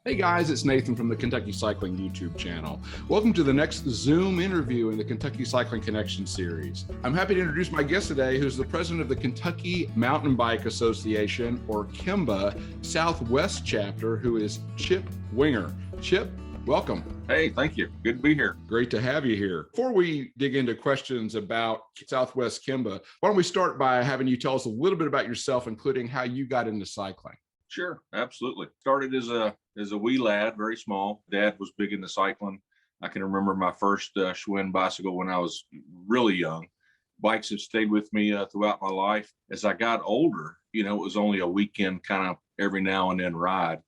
Hey guys, it's Nathan from the Kentucky Cycling YouTube channel. Welcome to the next Zoom interview in the Kentucky Cycling Connection series. I'm happy to introduce my guest today, who's the president of the Kentucky Mountain Bike Association, or KyMBA, Southwest Chapter, who is Chip Winger. Chip, welcome. Hey, thank you. Good to be here. Great to have you here. Before we dig into questions about Southwest KyMBA, why don't we start by having you tell us a little bit about yourself, including how you got into cycling? Sure, absolutely. Started as a wee lad, very small. Dad was big into cycling. I can remember my first Schwinn bicycle when I was really young. Bikes have stayed with me throughout my life. As I got older, it was only a weekend kind of every now and then ride.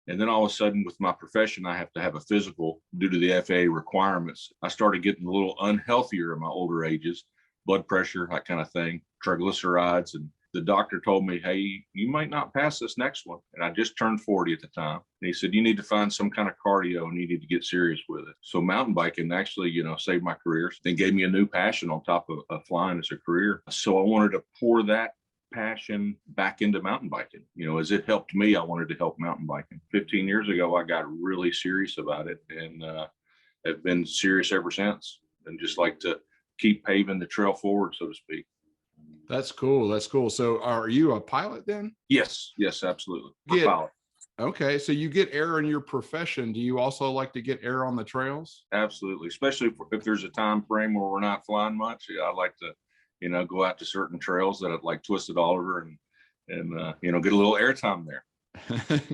And then all of a sudden with my profession, I have to have a physical due to the FAA requirements. I started getting a little unhealthier in my older ages, blood pressure, that kind of thing, triglycerides. And the doctor told me, hey, you might not pass this next one. And I just turned 40 at the time. And he said, you need to find some kind of cardio and you need to get serious with it. So mountain biking actually, saved my career. Then gave me a new passion on top of flying as a career. So I wanted to pour that passion back into mountain biking. As it helped me, I wanted to help mountain biking. 15 years ago, I got really serious about it and have been serious ever since. And just like to keep paving the trail forward, so to speak. That's cool. That's cool. So are you a pilot then? Yes, absolutely. I'm a pilot. Okay. So you get air in your profession. Do you also like to get air on the trails? Absolutely. Especially if there's a time frame where we're not flying much. I like to, go out to certain trails that I'd like Twisted Oliver and get a little airtime there.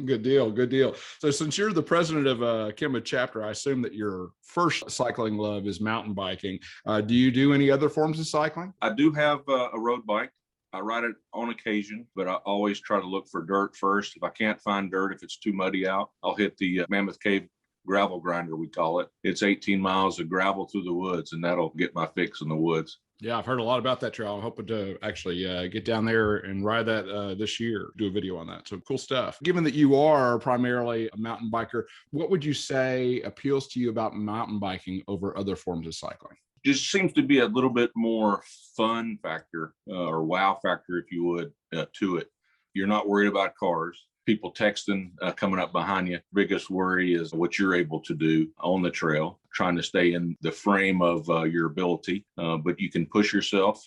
Good deal. Good deal. So since you're the president of KyMBA chapter, I assume that your first cycling love is mountain biking. Do you do any other forms of cycling? I do have a road bike. I ride it on occasion, but I always try to look for dirt first. If I can't find dirt, if it's too muddy out, I'll hit the Mammoth Cave gravel grinder, we call it. It's 18 miles of gravel through the woods, and that'll get my fix in the woods. Yeah, I've heard a lot about that trail. I'm hoping to actually get down there and ride that this year, do a video on that. So cool stuff. Given that you are primarily a mountain biker, what would you say appeals to you about mountain biking over other forms of cycling? Just seems to be a little bit more fun factor or wow factor, if you would, to it. You're not worried about cars. People texting coming up behind you. Biggest worry is what you're able to do on the trail, trying to stay in the frame of your ability, but you can push yourself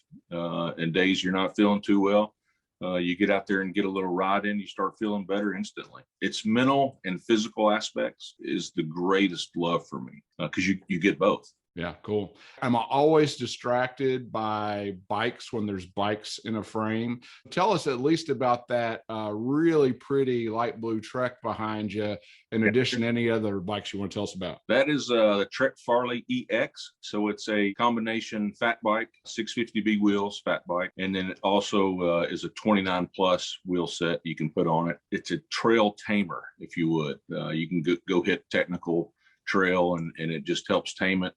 in days you're not feeling too well. You get out there and get a little ride in, you start feeling better instantly. Its mental and physical aspects is the greatest love for me because you get both. Yeah, cool. I'm always distracted by bikes when there's bikes in a frame. Tell us at least about that really pretty light blue Trek behind you, in addition to any other bikes you want to tell us about. That is the Trek Farley EX. So it's a combination fat bike, 650B wheels, fat bike. And then it also is a 29 plus wheel set you can put on it. It's a trail tamer, if you would. You can go hit technical trail and it just helps tame it.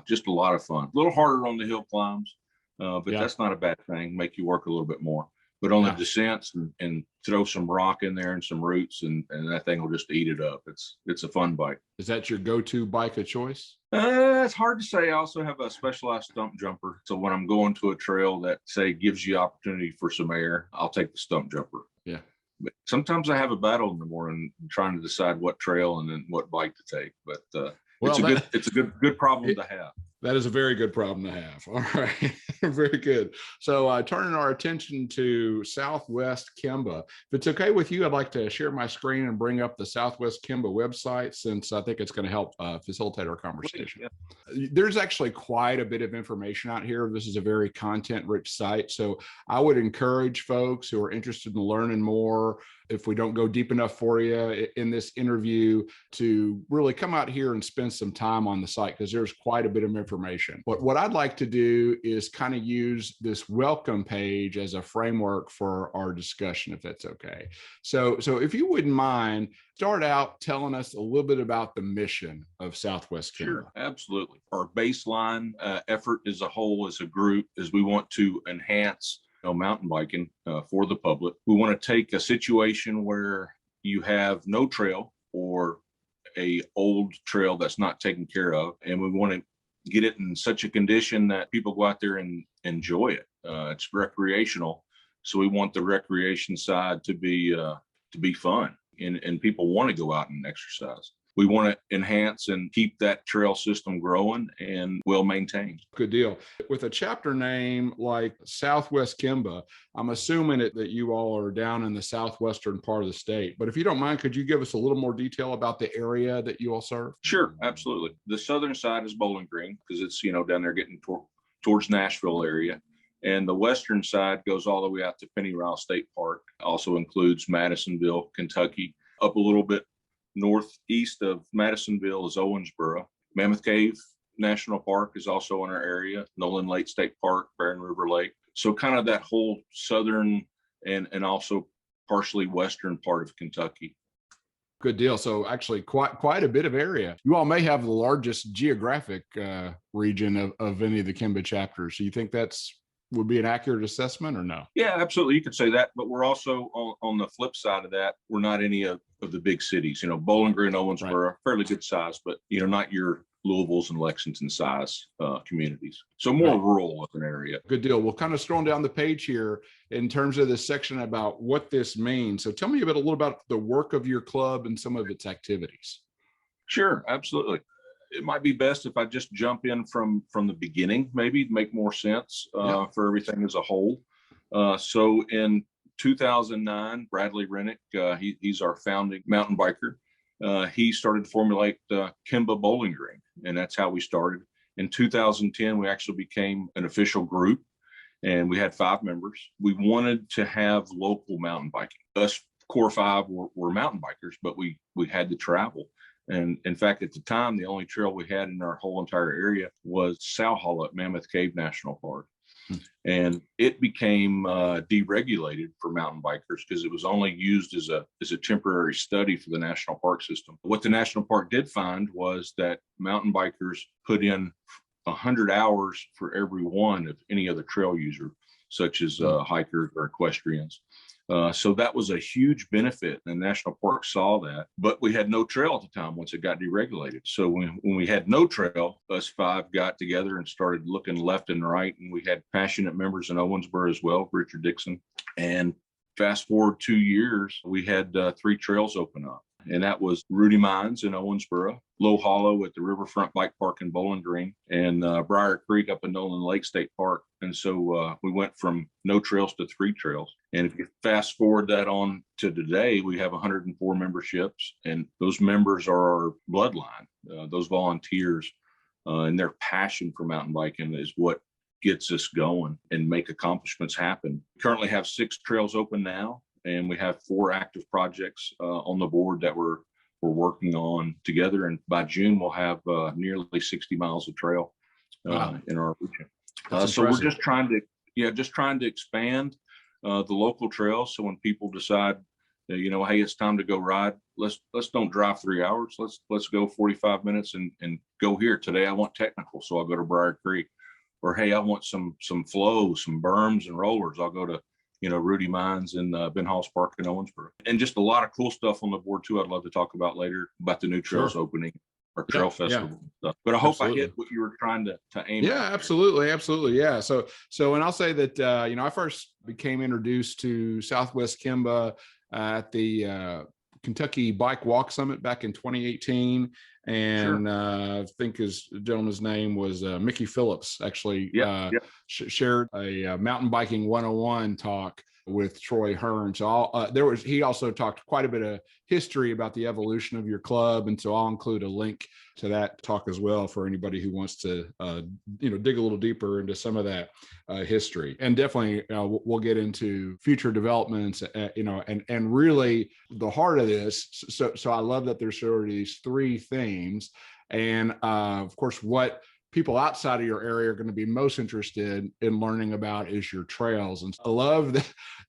Just a lot of fun. A little harder on the hill climbs, but that's not a bad thing. Make you work a little bit more. But on the descents and throw some rock in there and some roots and that thing will just eat it up. It's a fun bike. Is that your go-to bike of choice? It's hard to say. I also have a specialized stump jumper. So when I'm going to a trail that say gives you opportunity for some air, I'll take the stump jumper. Yeah. But sometimes I have a battle in the morning trying to decide what trail and then what bike to take. But it's a good problem to have. That is a very good problem to have. All right. Very good. So turning our attention to Southwest KyMBA. If it's okay with you, I'd like to share my screen and bring up the Southwest KyMBA website, since I think it's going to help facilitate our conversation. Yeah. There's actually quite a bit of information out here. This is a very content-rich site. So I would encourage folks who are interested in learning more, if we don't go deep enough for you in this interview, to really come out here and spend some time on the site, because there's quite a bit of information. But what I'd like to do is kind of use this welcome page as a framework for our discussion, if that's okay. So if you wouldn't mind, start out telling us a little bit about the mission of Southwest KyMBA. Sure, absolutely. Our baseline effort as a whole, as a group, is we want to enhance mountain biking for the public. We want to take a situation where you have no trail or a old trail that's not taken care of, and we want to get it in such a condition that people go out there and enjoy it. It's recreational, so we want the recreation side to be fun. and people want to go out and exercise. We want to enhance and keep that trail system growing and well maintained. Good deal. With a chapter name like Southwest KyMBA, I'm assuming that you all are down in the southwestern part of the state. But if you don't mind, could you give us a little more detail about the area that you all serve? Sure, absolutely. The southern side is Bowling Green because it's, down there getting towards Nashville area. And the western side goes all the way out to Pennyroyal State Park. Also includes Madisonville, Kentucky. Up a little bit northeast of Madisonville is Owensboro. Mammoth Cave National Park is also in our area. Nolin Lake State Park, Barren River Lake. So kind of that whole southern and also partially western part of Kentucky. Good deal. So actually quite a bit of area. You all may have the largest geographic region of any of the KyMBA chapters. So you think would be an accurate assessment or no? Yeah, absolutely. You could say that, but we're also on the flip side of that. We're not any of the big cities. Bowling Green, Owensboro, right. Fairly good size, but not your Louisville's and Lexington size communities. So more rural of an area. Good deal. We'll kind of scrolling down the page here in terms of this section about what this means. So tell me a little about the work of your club and some of its activities. Sure, absolutely. It might be best if I just jump in from the beginning, maybe to make more sense for everything as a whole. So in 2009, Bradley Rennick, he's our founding mountain biker. He started to formulate KyMBA Bowling Green, and that's how we started. In 2010, we actually became an official group, and we had 5 members. We wanted to have local mountain biking. Us core 5 were mountain bikers, but we had to travel. And in fact, at the time, the only trail we had in our whole entire area was Sow Hollow at Mammoth Cave National Park. And it became deregulated for mountain bikers because it was only used as a temporary study for the national park system. What the national park did find was that mountain bikers put in 100 hours for every one of any other trail user, such as hikers or equestrians. So that was a huge benefit, and the national park saw that. But we had no trail at the time once it got deregulated. So when we had no trail, us 5 got together and started looking left and right, and we had passionate members in Owensboro as well, Richard Dixon. And fast forward 2 years, we had 3 trails open up. And that was Rudy Mines in Owensboro, Low Hollow at the Riverfront Bike Park in Bowling Green, and Brier Creek up in Nolin Lake State Park. And so we went from no trails to 3 trails. And if you fast forward that on to today, we have 104 memberships, and those members are our bloodline. Those volunteers and their passion for mountain biking is what gets us going and make accomplishments happen. We currently have 6 trails open now, and we have 4 active projects on the board that we're working on together. And by June, we'll have nearly 60 miles of trail in our region. So we're just trying to expand the local trails. So when people decide, hey, it's time to go ride, let's don't drive 3 hours. Let's go 45 minutes and go here. Today I want technical, so I'll go to Brier Creek. Or hey, I want some flow, some berms and rollers. I'll go to Rudy Mines and Ben Hall's Park in Owensboro. And just a lot of cool stuff on the board too. I'd love to talk about later about the new trails opening, our trail festival and stuff. But I hope I hit what you were trying to aim at. Yeah, absolutely. Yeah. So and I'll say that I first became introduced to Southwest KyMBA at the Kentucky Bike Walk Summit back in 2018. And I think his gentleman's name was Mickey Phillips, actually shared a mountain biking 101 talk with Troy Hearn. So he also talked quite a bit of history about the evolution of your club. And so I'll include a link to that talk as well for anybody who wants to, dig a little deeper into some of that history. And definitely we'll get into future developments, and really the heart of this. So I love that there's sort of these 3 themes. And of course, what people outside of your area are going to be most interested in learning about is your trails. And I love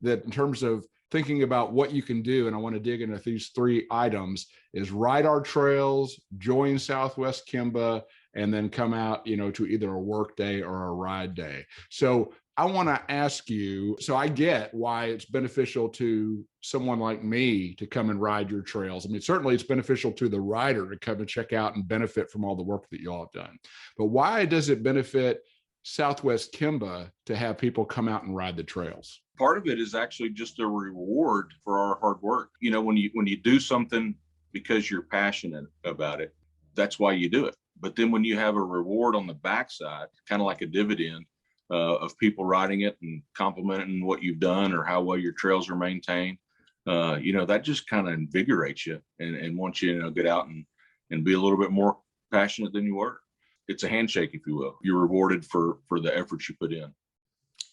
that in terms of thinking about what you can do, and I want to dig into these 3 items, is ride our trails, join Southwest KyMBA, and then come out, to either a work day or a ride day. So I want to ask you, so I get why it's beneficial to someone like me to come and ride your trails. I mean, certainly it's beneficial to the rider to come and check out and benefit from all the work that you all have done. But why does it benefit Southwest KyMBA to have people come out and ride the trails? Part of it is actually just a reward for our hard work. You know, when you do something because you're passionate about it, that's why you do it. But then when you have a reward on the backside, kind of like a dividend of people riding it and complimenting what you've done or how well your trails are maintained, you know, that just kind of invigorates you and wants you to get out and be a little bit more passionate than you were. It's a handshake, if you will. You're rewarded for the efforts you put in.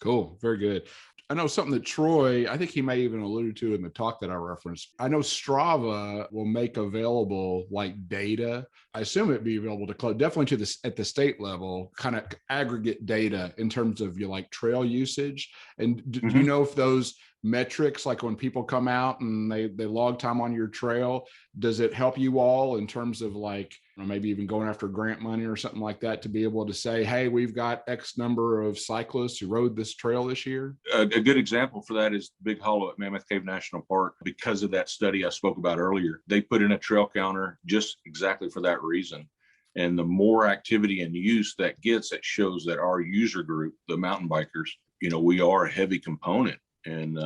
Cool. Very good. I know something that Troy, I think he may even alluded to in the talk that I referenced. I know Strava will make available like data. I assume it'd be available to definitely to this at the state level, kind of aggregate data in terms of your like trail usage. And do you know if those metrics, like when people come out and they log time on your trail, does it help you all in terms of like, or maybe even going after grant money or something like that to be able to say, hey, we've got X number of cyclists who rode this trail this year? A good example for that is Big Hollow at Mammoth Cave National Park. Because of that study I spoke about earlier, they put in a trail counter just exactly for that reason. And the more activity and use that gets, that shows that our user group, the mountain bikers, you know, we are a heavy component and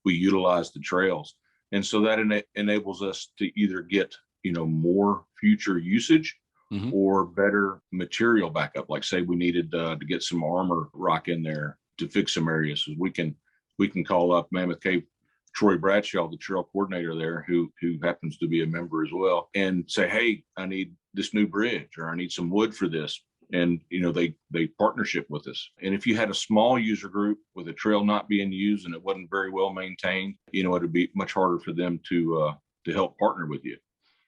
we utilize the trails. And so that enables us to either get, you know, more future usage or better material backup. Like say we needed to get some armor rock in there to fix some areas. So we can call up Mammoth Cave Troy Bradshaw, the trail coordinator there, who happens to be a member as well, and say, hey, I need this new bridge or I need some wood for this. And, you know, they partnership with us. And if you had a small user group with a trail not being used and it wasn't very well maintained, you know, it'd be much harder for them to help partner with you.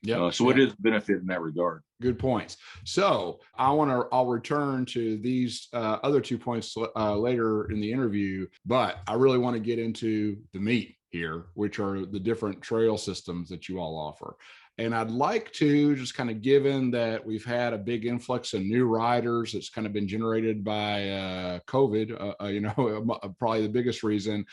Yeah. So it is benefit in that regard. Good points. So I'll return to these other 2 points later in the interview, but I really want to get into the meat here, which are the different trail systems that you all offer. And I'd like to just kind of, given that we've had a big influx of new riders that's kind of been generated by COVID, you know, probably the biggest reason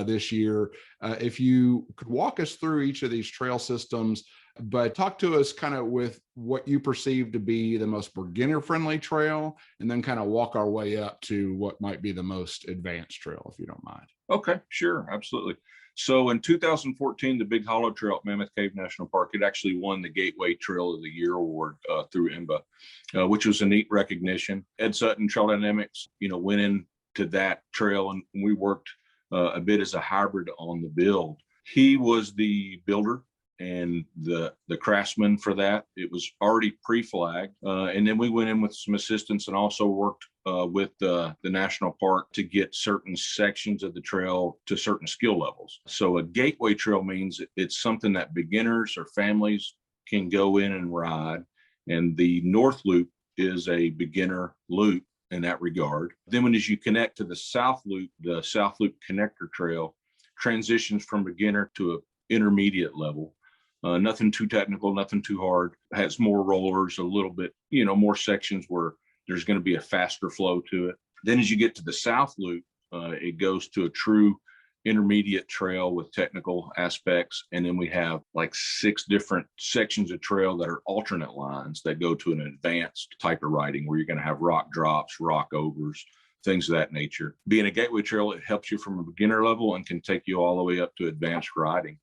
this year. If you could walk us through each of these trail systems, but talk to us kind of with what you perceive to be the most beginner friendly trail, and then kind of walk our way up to what might be the most advanced trail, if you don't mind. Okay, sure. Absolutely. So in 2014, the Big Hollow Trail at Mammoth Cave National Park, it actually won the Gateway Trail of the Year award through MBA, which was a neat recognition. Ed Sutton, Trail Dynamics, you know, went into that trail, and we worked a bit as a hybrid on the build. He was the builder and the craftsman for that. It was already pre-flagged. And then we went in with some assistance and also worked with the national park to get certain sections of the trail to certain skill levels. So a gateway trail means it's something that beginners or families can go in and ride. And the North Loop is a beginner loop in that regard. Then as you connect to the South Loop Connector Trail transitions from beginner to an intermediate level. Nothing too technical, nothing too hard. Has more rollers, a little bit, you know, more sections where there's going to be a faster flow to it. Then as you get to the South Loop, it goes to a true intermediate trail with technical aspects. And then we have like 6 different sections of trail that are alternate lines that go to an advanced type of riding where you're going to have rock drops, rock overs, things of that nature. Being a gateway trail, it helps you from a beginner level and can take you all the way up to advanced riding.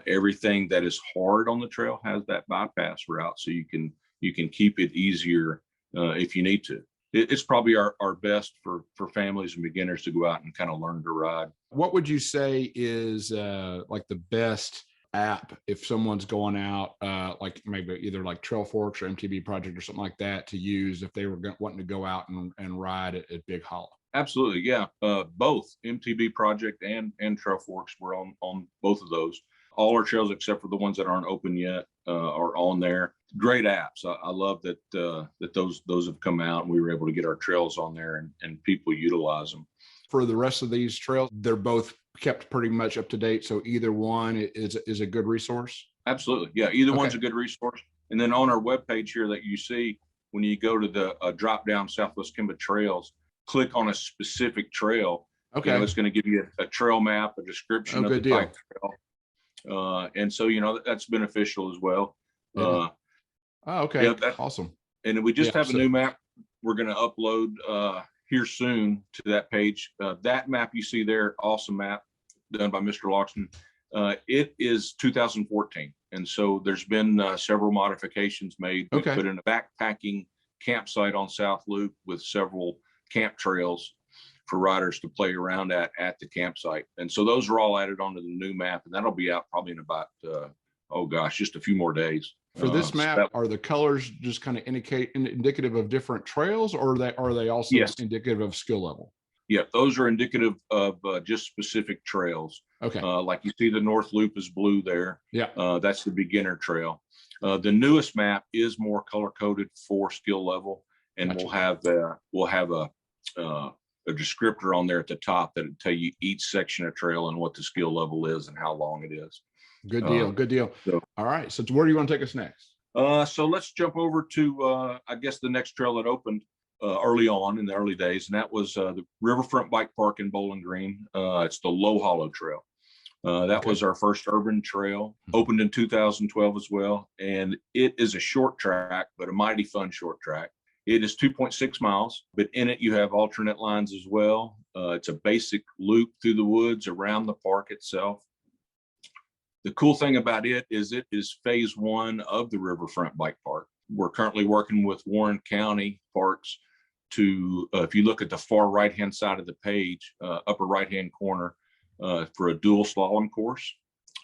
Everything that is hard on the trail has that bypass route, so you can keep it easier if you need to. It's probably our best for families and beginners to go out and kind of learn to ride. What would you say is like the best app if someone's going out, like maybe either like Trail Forks or MTB Project or something like that, to use if they were wanting to go out and ride at Big Hollow? Absolutely, yeah. Both MTB Project and Trail Forks were on both of those. All our trails, except for the ones that aren't open yet, are on there. Great apps. I love that those have come out and we were able to get our trails on there and people utilize them. For the rest of these trails, they're both kept pretty much up to date. So either one is a good resource. Absolutely, yeah. Either one's a good resource. And then on our webpage here that you see, when you go to the drop down Southwest KyMBA trails, click on a specific trail. Okay, you know, it's going to give you a trail map, a description of the type trail. And so, you know, that's beneficial as well. Yeah. Okay. Yeah, Awesome. And we just have a new map we're going to upload here soon to that page. That map you see there, awesome map done by Mr. Loxton. It is 2014. And so there's been several modifications made. We put in a backpacking campsite on South Loop with several camp trails for riders to play around at the campsite. And so those are all added onto the new map, and that'll be out probably in about, just a few more days. For this map, are the colors just kind of indicative of different trails, or are they also indicative of skill level? Yeah, those are indicative of just specific trails. Okay. Like you see the North Loop is blue there. Yeah. That's the beginner trail. The newest map is more color coded for skill level, and we'll have a descriptor on there at the top that'll tell you each section of trail and what the skill level is and how long it is. Good deal. Good deal. So, all right. So where do you want to take us next? So let's jump over to, I guess, the next trail that opened early on in the early days, and that was the Riverfront Bike Park in Bowling Green. It's the Low Hollow Trail. That was our first urban trail, opened in 2012 as well. And it is a short track, but a mighty fun short track. It is 2.6 miles, but in it you have alternate lines as well. It's a basic loop through the woods around the park itself. The cool thing about it is phase one of the Riverfront Bike Park. We're currently working with Warren County Parks to, if you look at the far right-hand side of the page, upper right-hand corner, for a dual slalom course.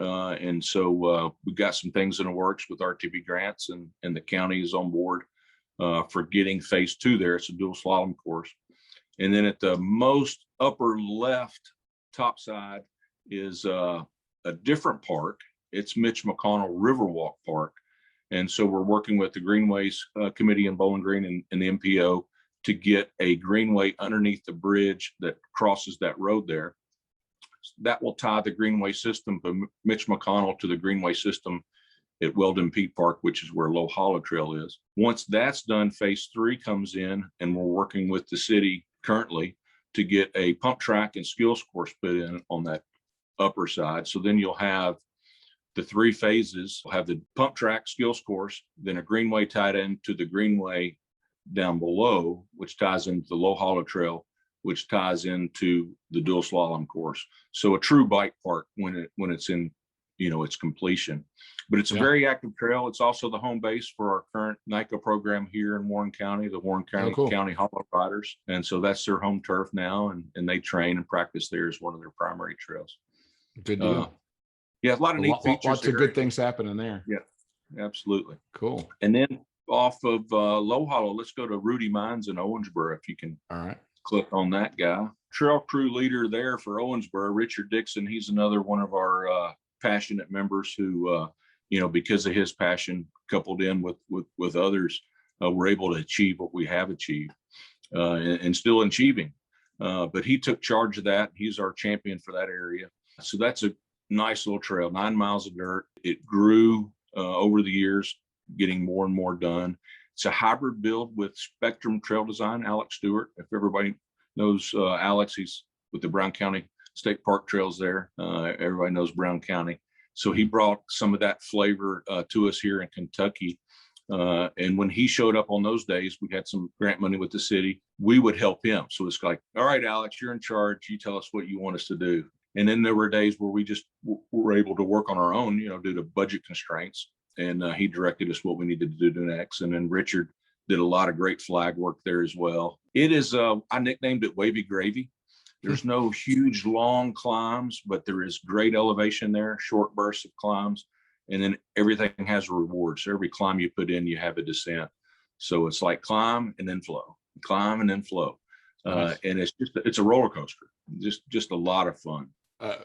And so we've got some things in the works with RTB grants, and the county is on board for getting phase two there. It's a dual slalom course. And then at the most upper left top side is a different park. It's Mitch McConnell Riverwalk Park. And so we're working with the Greenways Committee in Bowling Green and the MPO to get a greenway underneath the bridge that crosses that road there. That will tie the greenway system from Mitch McConnell to the greenway system at Weldon Peak Park, which is where Low Hollow Trail is. Once that's done, phase three comes in, and we're working with the city currently to get a pump track and skills course put in on that upper side. So then you'll have the three phases. We'll have the pump track skills course, then a greenway tied into the greenway down below, which ties into the Low Hollow Trail, which ties into the dual slalom course. So a true bike park when it's in, its completion. But it's a very active trail. It's also the home base for our current NICO program here in Warren County, the Warren County County Hollow Riders. And so that's their home turf now, and they train and practice there as one of their primary trails. Good deal. Yeah, a lot of neat features. Lots of good things happening there. Yeah, absolutely. Cool. And then off of Low Hollow, let's go to Rudy Mines in Owensboro, if you can. All right. Click on that guy. Trail crew leader there for Owensboro, Richard Dixon. He's another one of our passionate members who, because of his passion coupled in with others, we're able to achieve what we have achieved and still achieving. But he took charge of that. He's our champion for that area. So that's a nice little trail, 9 miles of dirt. It grew over the years, getting more and more done. It's a hybrid build with Spectrum Trail Design, Alex Stewart. If everybody knows Alex, he's with the Brown County State Park Trails there. Everybody knows Brown County. So he brought some of that flavor to us here in Kentucky. And when he showed up on those days, we had some grant money with the city. We would help him. So it's like, all right, Alex, you're in charge. You tell us what you want us to do. And then there were days where we just were able to work on our own, due to budget constraints. And he directed us what we needed to do next. And then Richard did a lot of great flag work there as well. It is, I nicknamed it Wavy Gravy. There's no huge long climbs, but there is great elevation there, short bursts of climbs. And then everything has a reward. So every climb you put in, you have a descent. So it's like climb and then flow, climb and then flow. Nice. And it's a roller coaster, just a lot of fun.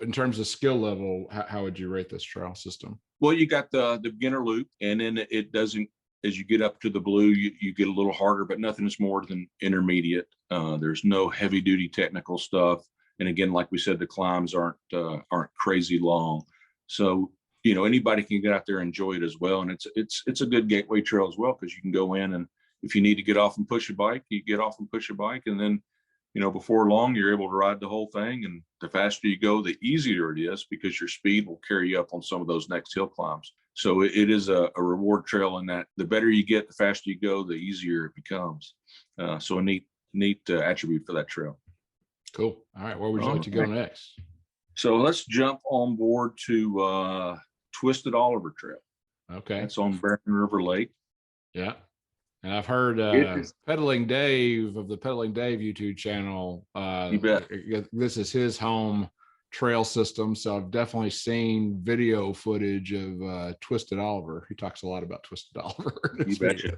In terms of skill level, how would you rate this trail system? Well, you got the beginner loop, and then it doesn't, as you get up to the blue, you get a little harder, but nothing is more than intermediate. There's no heavy duty technical stuff. And again, like we said, the climbs aren't crazy long. So, anybody can get out there and enjoy it as well. And it's a good gateway trail as well, because you can go in, and if you need to get off and push a bike, you get off and push a bike. And then, before long, you're able to ride the whole thing. And the faster you go, the easier it is, because your speed will carry you up on some of those next hill climbs. So it is a reward trail in that the better you get, the faster you go, the easier it becomes. So a neat attribute for that trail. Cool. All right. Where would you like to go next? So let's jump on board to Twisted Oliver Trail. Okay. That's on Barren River Lake. Yeah. And I've heard Pedaling Dave of the Pedaling Dave YouTube channel. You bet. This is his home trail system. So I've definitely seen video footage of Twisted Oliver. He talks a lot about Twisted Oliver. You betcha.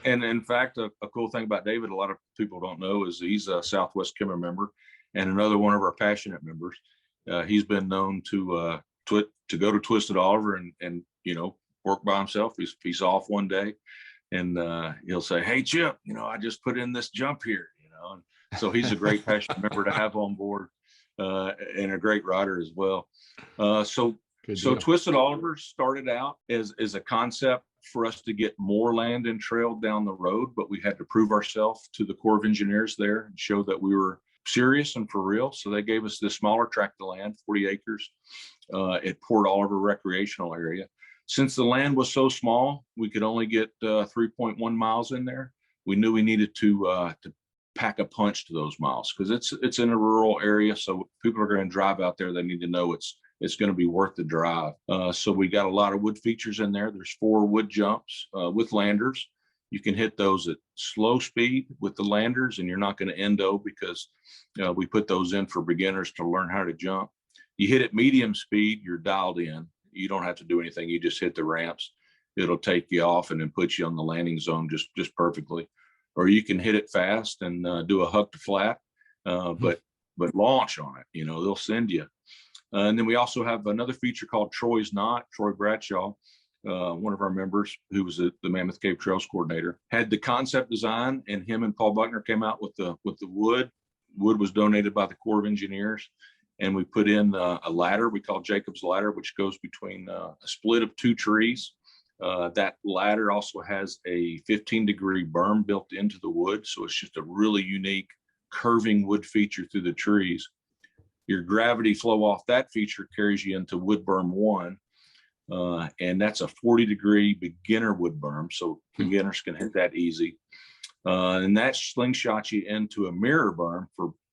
And in fact, a cool thing about David, a lot of people don't know, is he's a Southwest KyMBA member and another one of our passionate members. He's been known to go to Twisted Oliver and work by himself. He's off one day, and he'll say, "Hey Chip, I just put in this jump here." And so he's a great passionate member to have on board, and a great rider as well. So Twisted Oliver started out as a concept for us to get more land and trail down the road, but we had to prove ourselves to the Corps of Engineers there and show that we were serious and for real. So they gave us this smaller tract of land, 40 acres, at Port Oliver recreational area. Since the land was so small, we could only get 3.1 miles in there. We knew we needed to pack a punch to those miles, because it's in a rural area. So people are going to drive out there. They need to know it's going to be worth the drive. So we got a lot of wood features in there. There's 4 wood jumps with landers. You can hit those at slow speed with the landers, and you're not going to endo, because we put those in for beginners to learn how to jump. You hit at medium speed, you're dialed in. You don't have to do anything. You just hit the ramps. It'll take you off and then put you on the landing zone just perfectly. Or you can hit it fast and do a huck to flat, but launch on it. They'll send you. And then we also have another feature called Troy's Knot. Troy Bradshaw, one of our members, who was the Mammoth Cave Trails coordinator, had the concept design, and him and Paul Buckner came out with the wood. Wood was donated by the Corps of Engineers, and we put in a ladder we call Jacob's Ladder, which goes between a split of 2 trees. That ladder also has a 15-degree berm built into the wood, so it's just a really unique curving wood feature through the trees. Your gravity flow off that feature carries you into wood berm 1, and that's a 40-degree beginner wood berm, so beginners can hit that easy. And that slingshots you into a mirror berm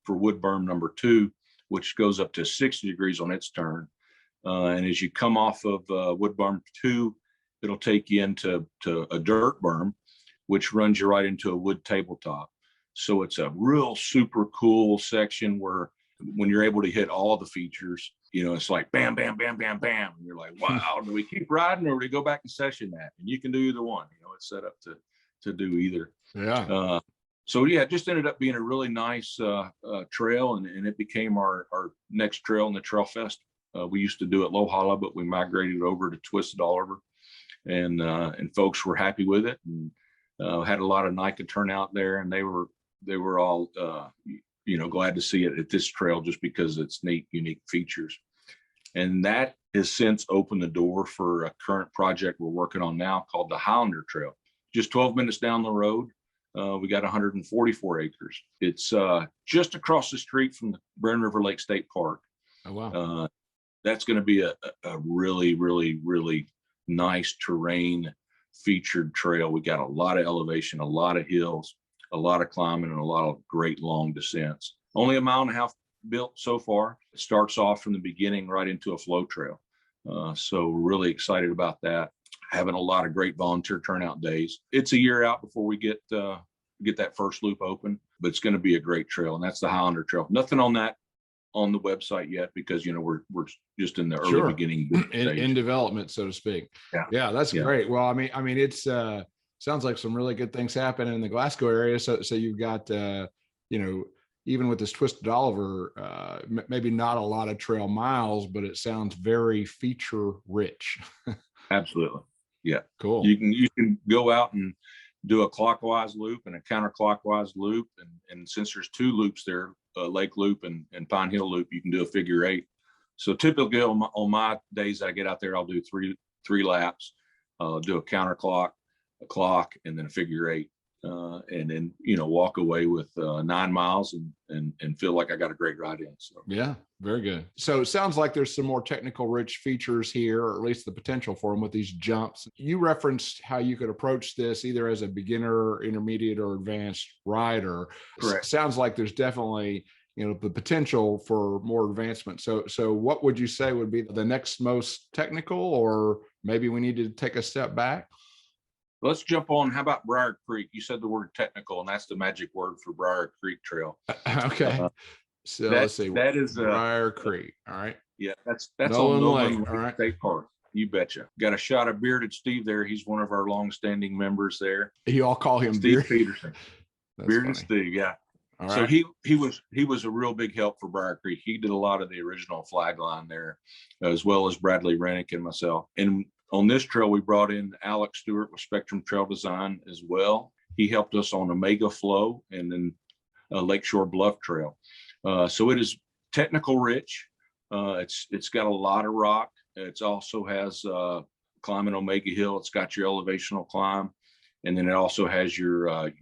for wood berm number 2, which goes up to 60 degrees on its turn. And as you come off of wood berm 2, it'll take you into a dirt berm, which runs you right into a wood tabletop. So it's a real super cool section where, when you're able to hit all the features, it's like bam, bam, bam, bam, bam. And you're like, wow, do we keep riding or do we go back and session that? And you can do either one. It's set up to do either. Yeah. So yeah, it just ended up being a really nice trail, and it became our next trail in the Trailfest. We used to do it Low Hollow, but we migrated over to Twisted Oliver, and folks were happy with it, and had a lot of NICA turnout there, and they were all glad to see it at this trail, just because it's neat, unique features. And that has since opened the door for a current project we're working on now called the Highlander Trail. Just 12 minutes down the road. We got 144 acres. It's just across the street from the Barren River Lake State Park. Oh, wow. That's going to be a really, really, really nice terrain featured trail. We got a lot of elevation, a lot of hills, a lot of climbing, and a lot of great long descents. Only 1.5 miles built so far. It starts off from the beginning right into a flow trail. So really excited about that. Having a lot of great volunteer turnout days. It's a year out before we get that first loop open, but it's going to be a great trail, and that's the Highlander Trail. Nothing on that on the website yet, because we're just in the early beginning in development, so to speak. Yeah, that's great. Well, I mean, it's sounds like some really good things happening in the Glasgow area. So you've got even with this Twisted Oliver, maybe not a lot of trail miles, but it sounds very feature rich. Absolutely. Yeah. Cool. You can go out and do a clockwise loop and a counterclockwise loop. And since there's 2 loops there, Lake Loop and Pine Hill Loop, you can do a figure 8. So typically on my days I get out there, I'll do three laps, do a counterclock, a clock, and then a figure 8. and then, walk away with 9 miles and feel like I got a great ride in. So yeah, very good. So it sounds like there's some more technical rich features here, or at least the potential for them with these jumps. You referenced how you could approach this either as a beginner, intermediate, or advanced rider. correct. Sounds like there's definitely the potential for more advancement. So what would you say would be the next most technical, or maybe we need to take a step back? Let's jump on. How about Brier Creek? You said the word technical, and that's the magic word for Brier Creek Trail. Okay. So let's see. That is Brier Creek. All right. Yeah, that's Nolin on Lake. Nolin All right. State Park. You betcha. Got a shot of Bearded Steve there. He's one of our longstanding members there. You all call him Steve Peterson. Bearded funny. Steve, yeah. All so right. he was a real big help for Brier Creek. He did a lot of the original flag line there, as well as Bradley Rennick and myself. And on this trail, we brought in Alex Stewart with Spectrum Trail Design as well. He helped us on Omega Flow and then Lakeshore Bluff Trail. So it is technical rich. It's got a lot of rock. It also has climbing Omega Hill. It's got your elevational climb, and then it also has your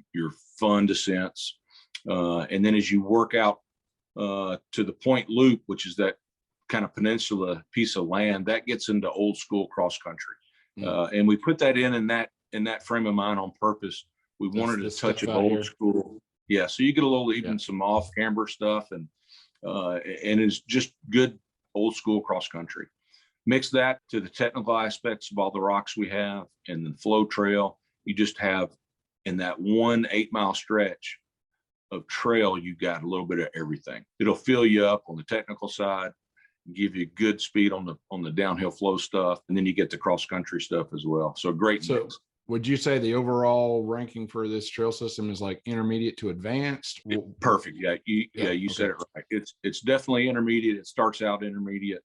fun descents. And then as you work out to the Point Loop, which is that kind of peninsula piece of land, that gets into old school cross country. And we put that in that frame of mind on purpose. We wanted to touch of old school. Yeah. So you get a little, even some off camber stuff, and it's just good old school cross country. Mix that to the technical aspects of all the rocks we have and the flow trail. You just have in that 1 8-mile stretch of trail, you got a little bit of everything. It'll fill you up on the technical side, give you good speed on the downhill flow stuff, and then you get the cross country stuff as well. So great mix. Would you say the overall ranking for this trail system is like intermediate to advanced? Perfect. Yeah. You said it right. It's definitely intermediate. It starts out intermediate.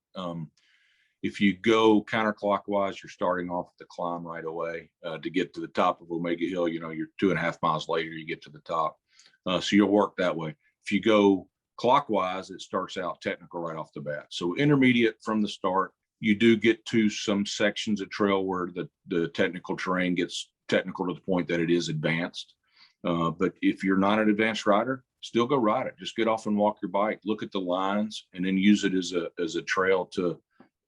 If you go counterclockwise, you're starting off the climb right away to get to the top of Omega Hill. You're 2.5 miles later, you get to the top. So you'll work that way. If you go clockwise, it starts out technical right off the bat. So intermediate from the start. You do get to some sections of trail where the technical terrain gets technical to the point that it is advanced. But if you're not an advanced rider, still go ride it. Just get off and walk your bike, look at the lines, and then use it as a trail to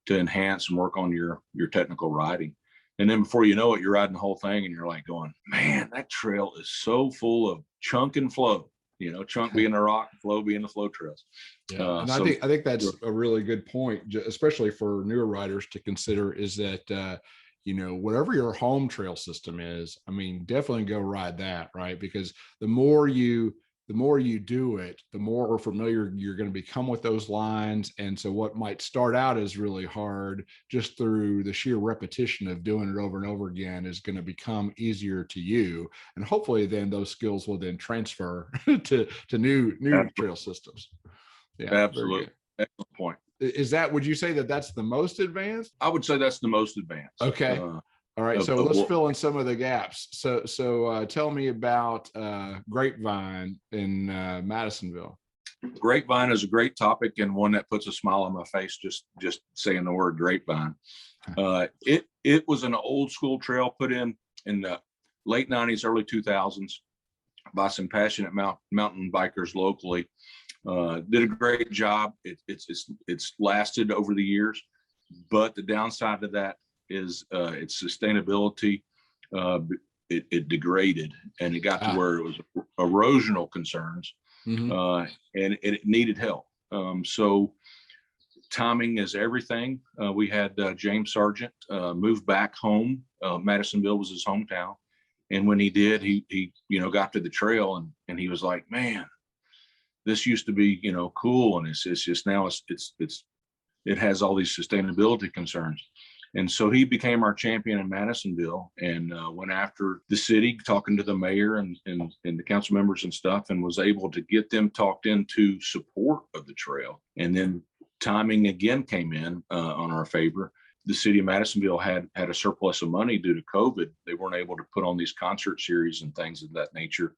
enhance and work on your technical riding. And then before you know it, you're riding the whole thing and you're like going, man, that trail is so full of chunk and flow. Chunk being the rock, flow being the flow trails. Yeah, and I think that's a really good point, especially for newer riders to consider, is that whatever your home trail system is, I mean, definitely go ride that, right? Because the more you do it, the more familiar you're going to become with those lines. And so what might start out as really hard, just through the sheer repetition of doing it over and over again, is going to become easier to you. And hopefully then those skills will then transfer to new trail systems. Yeah, absolutely. Excellent point. Would you say that that's the most advanced? I would say that's the most advanced. Okay. All right, so let's fill in some of the gaps. So tell me about Grapevine in Madisonville. Grapevine is a great topic and one that puts a smile on my face just saying the word Grapevine. It was an old school trail put in the late 90s, early 2000s by some passionate mountain bikers locally. Did a great job. It's lasted over the years, but the downside to that is its sustainability. It degraded, and it got to where it was erosional concerns, and it needed help. So timing is everything. We had James Sargent move back home. Madisonville was his hometown, and when he did, he got to the trail and he was like, man, this used to be cool, and it's just now it has all these sustainability concerns. And so he became our champion in Madisonville and went after the city, talking to the mayor and the council members and stuff, and was able to get them talked into support of the trail. And then timing again came in on our favor. The city of Madisonville had a surplus of money due to COVID. They weren't able to put on these concert series and things of that nature.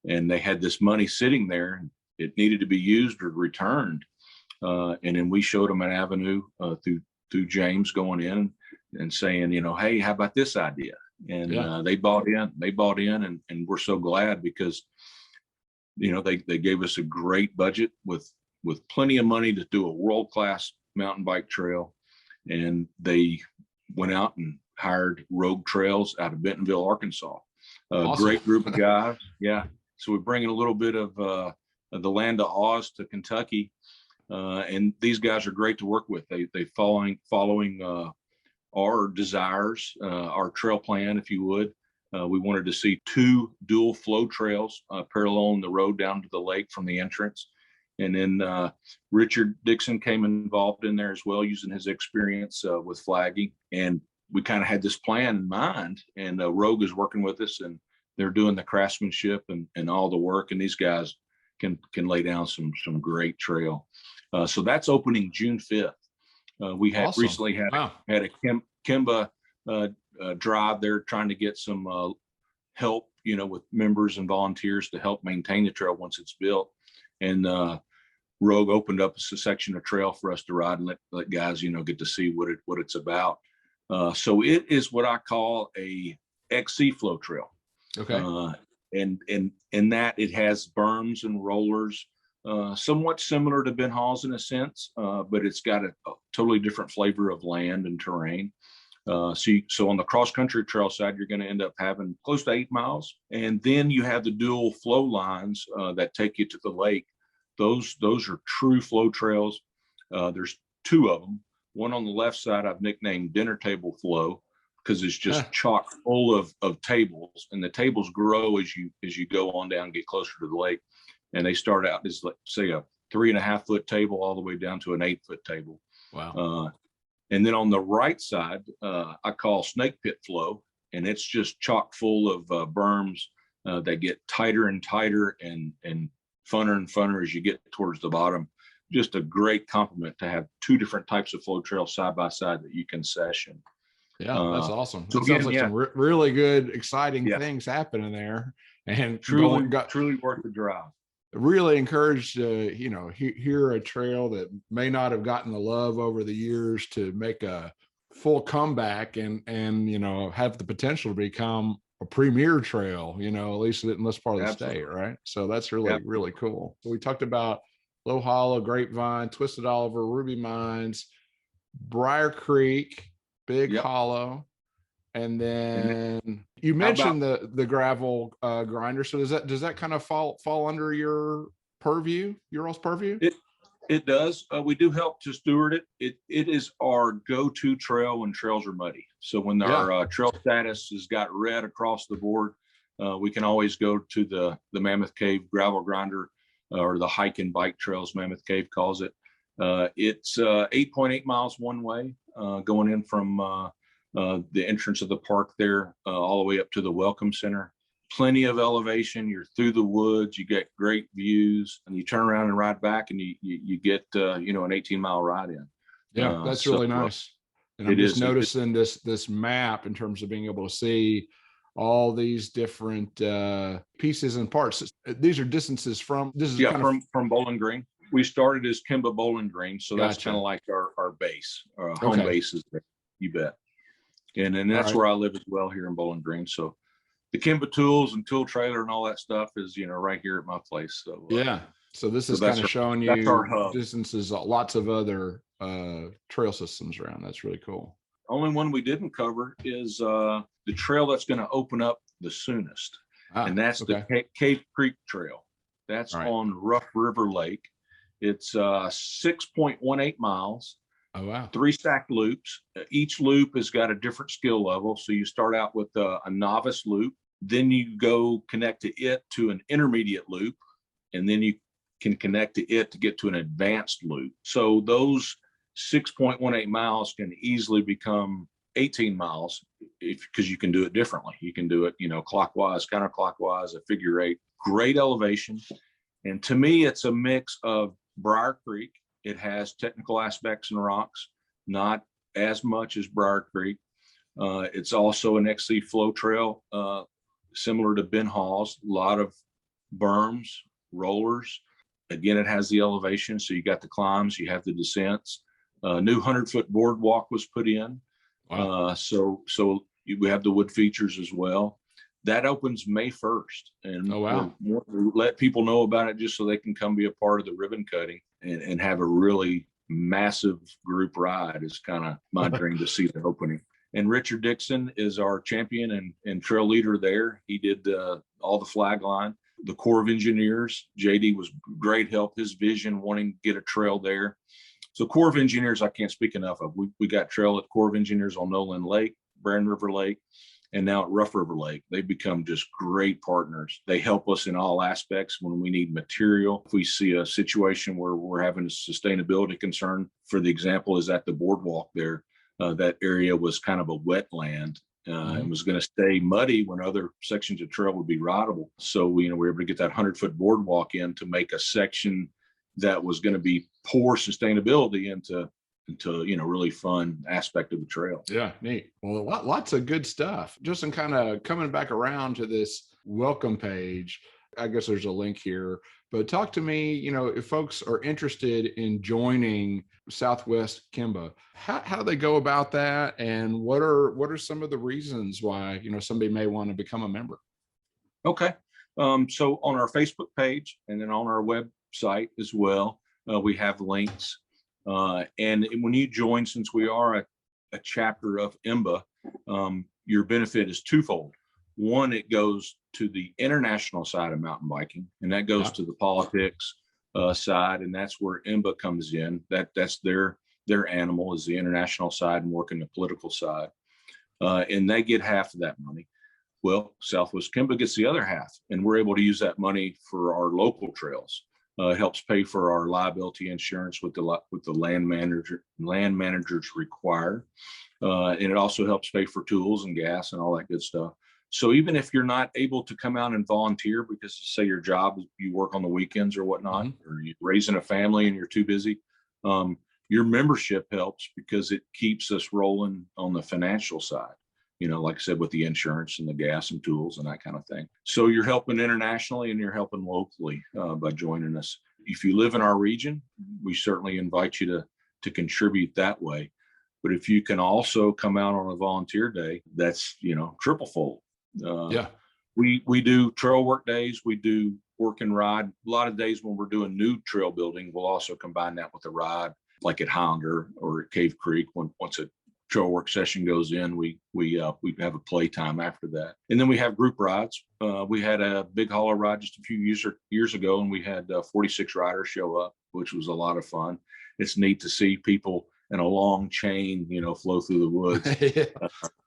And they had this money sitting there. It needed to be used or returned. And then we showed them an avenue through James going in and saying, hey, how about this idea? And Yeah. they bought in, and we're so glad because, they gave us a great budget with plenty of money to do a world-class mountain bike trail. And they went out and hired Rogue Trails out of Bentonville, Arkansas. A Awesome. great group of guys. Yeah. So we're bringing a little bit of the land of Hawes to Kentucky. And these guys are great to work with. They following our desires, our trail plan, if you would. We wanted to see 2 dual flow trails paralleling the road down to the lake from the entrance. And then Richard Dixon came involved in there as well, using his experience with flagging. And we kind of had this plan in mind, and Rogue is working with us, and they're doing the craftsmanship and all the work. And these guys can lay down some great trail. So that's opening June 5th. We had Awesome. recently had a KyMBA drive there, trying to get some help, with members and volunteers to help maintain the trail once it's built. And Rogue opened up a section of trail for us to ride and let guys, get to see what it's about. So it is what I call a XC flow trail. Okay. And in that it has berms and rollers, somewhat similar to Ben Hawes in a sense, but it's got a totally different flavor of land and terrain. So on the cross country trail side, you're going to end up having close to 8 miles. And then you have the dual flow lines that take you to the lake. Those are true flow trails. There's 2 of them. One on the left side I've nicknamed Dinner Table Flow, because it's just chock full of tables, and the tables grow as you go on down and get closer to the lake. And they start out as, say, a 3.5 foot table all the way down to an 8 foot table. Wow. And then on the right side, I call Snake Pit Flow, and it's just chock full of berms that get tighter and tighter and funner as you get towards the bottom. Just a great compliment to have 2 different types of flow trails side by side that you can session. Yeah, that's awesome. So it sounds like some really good, exciting things happening there, and truly worth the drive. Really encouraged to hear a trail that may not have gotten the love over the years to make a full comeback and have the potential to become a premier trail, at least in this part of the state, right? So that's really cool. So we talked about Low Hollow, Grapevine, Twisted Oliver, Ruby Mines, Brier Creek, Big Hollow, and then you mentioned the gravel grinder. So does that kind of fall under your purview, your all's purview? It does. We do help to steward it. It is our go-to trail when trails are muddy. So when our trail status has got red across the board, we can always go to the Mammoth Cave gravel grinder, or the hike and bike trails, Mammoth Cave calls it. It's 8.8 miles one way, going in from the entrance of the park there, all the way up to the Welcome Center. Plenty of elevation. You're through the woods. You get great views, and you turn around and ride back, and you get an 18-mile ride in. Yeah, that's really nice. And I'm just noticing this map in terms of being able to see all these different pieces and parts. These are distances from from Bowling Green. We started as KyMBA Bowling Green, so that's kind of like our base, home base is there. You bet. And that's where I live as well, here in Bowling Green. So the KyMBA tools and tool trailer and all that stuff is right here at my place. So so this is kind of showing you distances, lots of other trail systems around. That's really cool. Only one we didn't cover is the trail that's going to open up the soonest, and that's the Cave Creek Trail. That's on Rough River Lake. It's 6.18 miles. Oh, wow. 3 stacked loops. Each loop has got a different skill level. So you start out with a novice loop, then you go connect to it to an intermediate loop, and then you can connect to it to get to an advanced loop. So those 6.18 miles can easily become 18 miles because you can do it differently. You can do it, clockwise, counterclockwise, a figure 8. Great elevation. And to me, it's a mix of Brier Creek. It has technical aspects and rocks, not as much as Brier Creek. It's also an XC flow trail, similar to Ben Hawes. A lot of berms, rollers. Again, it has the elevation, so you got the climbs, you have the descents. New 100-foot boardwalk was put in. Wow. So We have the wood features as well. That opens May 1st. And Oh, wow. we'll let people know about it just so they can come be a part of the ribbon cutting and have a really massive group ride. Is kind of my dream to see the opening. And Richard Dixon is our champion and trail leader there. He did all the flag line. The Corps of Engineers, JD was great help. His vision, wanting to get a trail there. So Corps of Engineers, I can't speak enough of. We got trail at Corps of Engineers on Nolin Lake, Barren River Lake, and now at Rough River Lake. They've become just great partners. They help us in all aspects when we need material. If we see a situation where we're having a sustainability concern, for the example, is at the boardwalk there. That area was kind of a wetland and was going to stay muddy when other sections of trail would be rideable. So we were able to get that 100-foot boardwalk in to make a section that was going to be poor sustainability into really fun aspect of the trail. Yeah, neat. Well, lots of good stuff. Just in kind of coming back around to this welcome page, I guess there's a link here, but talk to me, if folks are interested in joining Southwest KyMBA, how do they go about that? And what are some of the reasons why, somebody may want to become a member? Okay. So on our Facebook page and then on our website as well, we have links. And when you join, since we are a chapter of IMBA, your benefit is twofold. One, it goes to the international side of mountain biking, and that goes to the politics side, and that's where IMBA comes in. That's their animal, is the international side and working the political side, and they get half of that money. Well, Southwest KyMBA gets the other half, and we're able to use that money for our local trails. It helps pay for our liability insurance with the land managers require, and it also helps pay for tools and gas and all that good stuff. So even if you're not able to come out and volunteer because, say, your job, you work on the weekends or whatnot, or you're raising a family and you're too busy, your membership helps because it keeps us rolling on the financial side. Like I said, with the insurance and the gas and tools and that kind of thing. So you're helping internationally and you're helping locally by joining us. If you live in our region, we certainly invite you to contribute that way. But if you can also come out on a volunteer day, that's, triple fold. We do trail work days. We do work and ride. A lot of days when we're doing new trail building, we'll also combine that with a ride, like at Highlander or at Cave Creek. Once a trail work session goes in, we have a play time after that. And then we have group rides. We had a big hauler ride just a few years ago, and we had 46 riders show up, which was a lot of fun. It's neat to see people in a long chain, flow through the woods.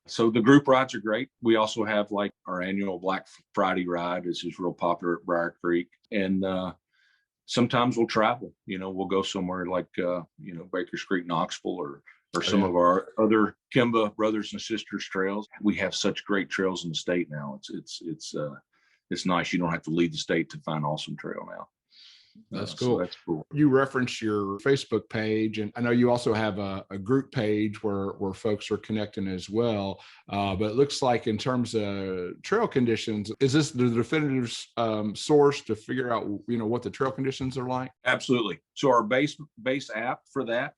So the group rides are great. We also have like our annual Black Friday ride. This is real popular at Brier Creek. And sometimes we'll travel, we'll go somewhere like, Baker's Creek, Knoxville, or some of our other KyMBA brothers and sisters trails. We have such great trails in the state now. It's nice. You don't have to leave the state to find awesome trail now. That's cool. So that's cool. You referenced your Facebook page, and I know you also have a group page where folks are connecting as well. But it looks like in terms of trail conditions, is this the definitive source to figure out, what the trail conditions are like? Absolutely. So our base app for that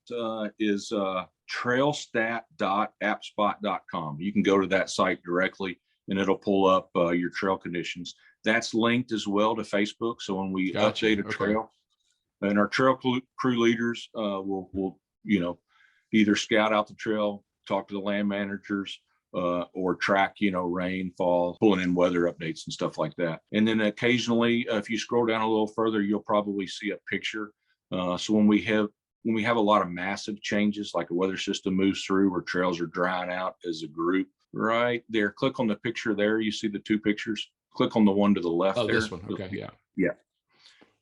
is trailstat.appspot.com. You can go to that site directly and it'll pull up your trail conditions. That's linked as well to Facebook. So when we update a trail, and our trail crew leaders will either scout out the trail, talk to the land managers, or track, rainfall, pulling in weather updates and stuff like that. And then occasionally, if you scroll down a little further, you'll probably see a picture. So when we have a lot of massive changes, like a weather system moves through or trails are drying out as a group, right there, click on the picture there. You see the two pictures. Click on the one to the left. Oh, there. This one. Okay. Yeah. Yeah.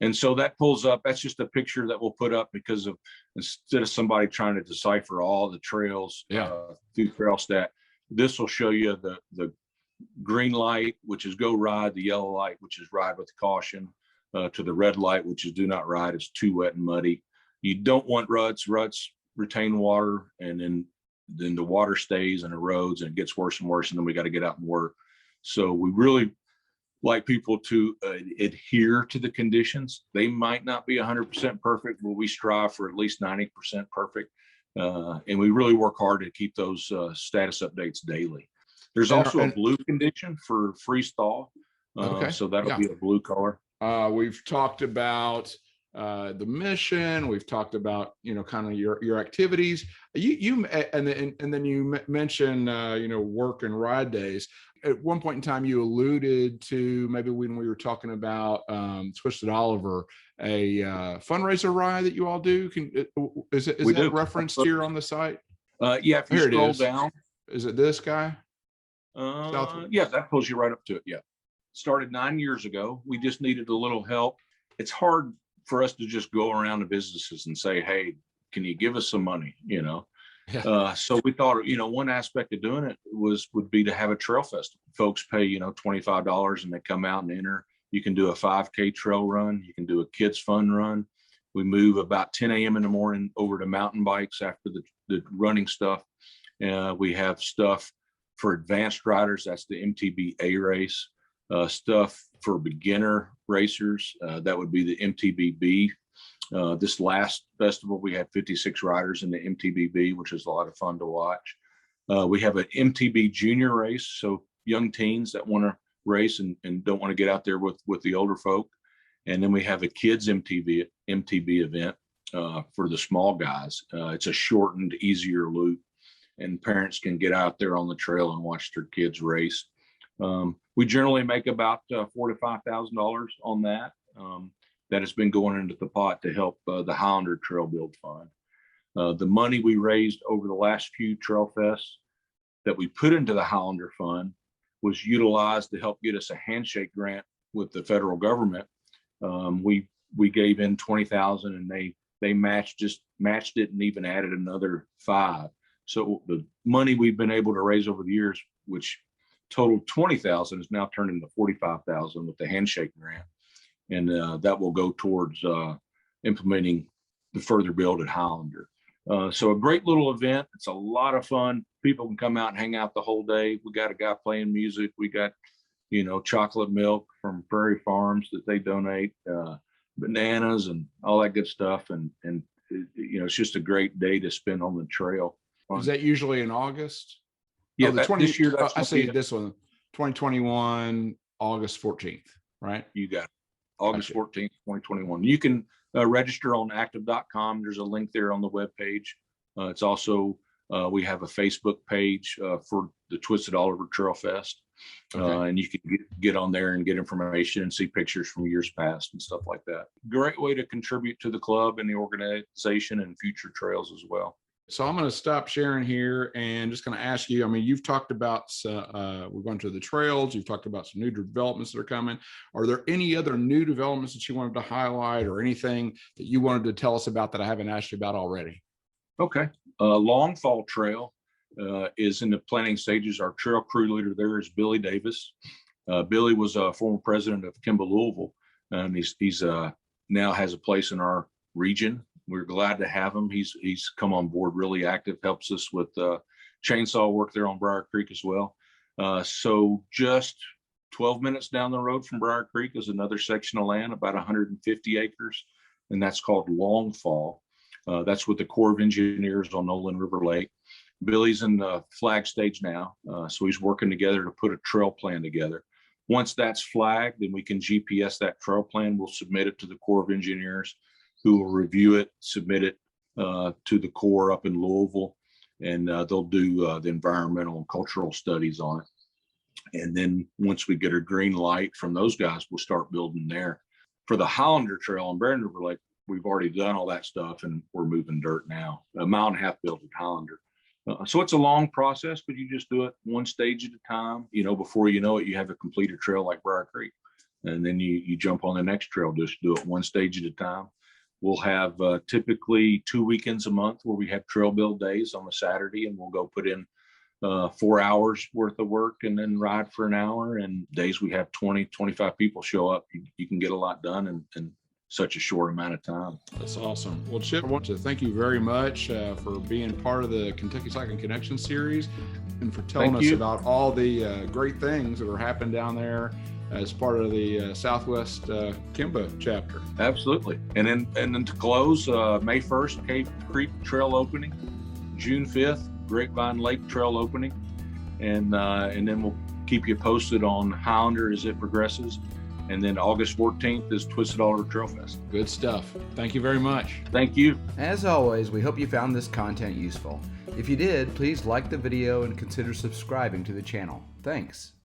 And so that pulls up. That's just a picture that we'll put up because of, instead of somebody trying to decipher all the trails through Trailstat, this will show you the green light, which is go ride, the yellow light, which is ride with caution, to the red light, which is do not ride. It's too wet and muddy. You don't want ruts. Ruts retain water, and then the water stays and erodes, and it gets worse and worse, and then we got to get out and work. So we really like people to adhere to the conditions. They might not be 100% perfect, but we strive for at least 90% perfect. And we really work hard to keep those status updates daily. There's And, also a blue condition for freeze thaw. okay. So that'll Yeah. be a blue color. We've talked about the mission. We've talked about, kind of your activities. And then you mentioned, work and ride days. At one point in time, you alluded to, maybe when we were talking about Twisted Oliver, a fundraiser ride that you all do. Is that referenced here on the site? Yeah, if you Here scroll down. Is it this guy? Yeah, that pulls you right up to it. Yeah. Started 9 years ago. We just needed a little help. It's hard for us to just go around to businesses and say, hey, can you give us some money? Yeah. So we thought, one aspect of doing it would be to have a trail festival. Folks pay, $25 and they come out and enter. You can do a 5K trail run. You can do a kids fun run. We move about 10 a.m. in the morning over to mountain bikes after the running stuff. We have stuff for advanced riders. That's the MTBA race. Stuff for beginner racers. That would be the MTBB. This last festival, we had 56 riders in the MTBB, which is a lot of fun to watch. We have an MTB junior race. So young teens that want to race and don't want to get out there with the older folk. And then we have a kids MTB event for the small guys. It's a shortened, easier loop, and parents can get out there on the trail and watch their kids race. We generally make about $4,000 to $5,000 on that. That has been going into the pot to help the Highlander Trail Build Fund. The money we raised over the last few trail fests that we put into the Highlander Fund was utilized to help get us a handshake grant with the federal government. We gave in $20,000 and they matched it and even added another $5,000. So the money we've been able to raise over the years, which totaled $20,000, is now turned into $45,000 with the handshake grant, and that will go towards implementing the further build at Highlander. So a great little event. It's a lot of fun. People can come out and hang out the whole day. We got a guy playing music. We got, chocolate milk from Prairie Farms that they donate, bananas and all that good stuff. And it's just a great day to spend on the trail. Is that usually in August? Yeah, this year. I see this one, 2021, August 14th, right? You got it. August 14th, 2021. You can register on active.com. There's a link there on the webpage. It's also, we have a Facebook page for the Twisted Oliver Trail Fest. Okay. And you can get on there and get information and see pictures from years past and stuff like that. Great way to contribute to the club and the organization and future trails as well. So I'm going to stop sharing here and just going to ask you, you've talked about, we're going to the trails. You've talked about some new developments that are coming. Are there any other new developments that you wanted to highlight or anything that you wanted to tell us about that I haven't asked you about already? Okay. Long Fall Trail is in the planning stages. Our trail crew leader there is Billy Davis. Billy was a former president of KyMBA Louisville, and he's now has a place in our region. We're glad to have him. He's come on board really active, helps us with chainsaw work there on Brier Creek as well. So just 12 minutes down the road from Brier Creek is another section of land, about 150 acres, and that's called Long Fall. That's with the Corps of Engineers on Nolin River Lake. Billy's in the flag stage now, so he's working together to put a trail plan together. Once that's flagged, then we can GPS that trail plan. We'll submit it to the Corps of Engineers, who will review it, submit it to the Corps up in Louisville, and they'll do the environmental and cultural studies on it. And then once we get a green light from those guys, we'll start building there. For the Highlander Trail on Barren River Lake, we've already done all that stuff and we're moving dirt now. A mile and a half built at Highlander. So it's a long process, but you just do it one stage at a time. Before you know it, you have a completed trail like Brier Creek. And then you jump on the next trail, just do it one stage at a time. We'll have typically 2 weekends a month where we have trail build days on a Saturday, and we'll go put in 4 hours worth of work and then ride for an hour. And days we have 20, 25 people show up. You can get a lot done in such a short amount of time. That's awesome. Well, Chip, I want to thank you very much for being part of the Kentucky Cycling Connection series and for telling us about all the great things that are happening down there as part of the Southwest KyMBA chapter. Absolutely. And then to close, May 1st, Cave Creek Trail opening, June 5th, Grapevine Lake Trail opening, and then we'll keep you posted on Highlander as it progresses. And then August 14th is Twisted Alder Trailfest. Good stuff. Thank you very much. Thank you. As always, we hope you found this content useful. If you did, please like the video and consider subscribing to the channel. Thanks.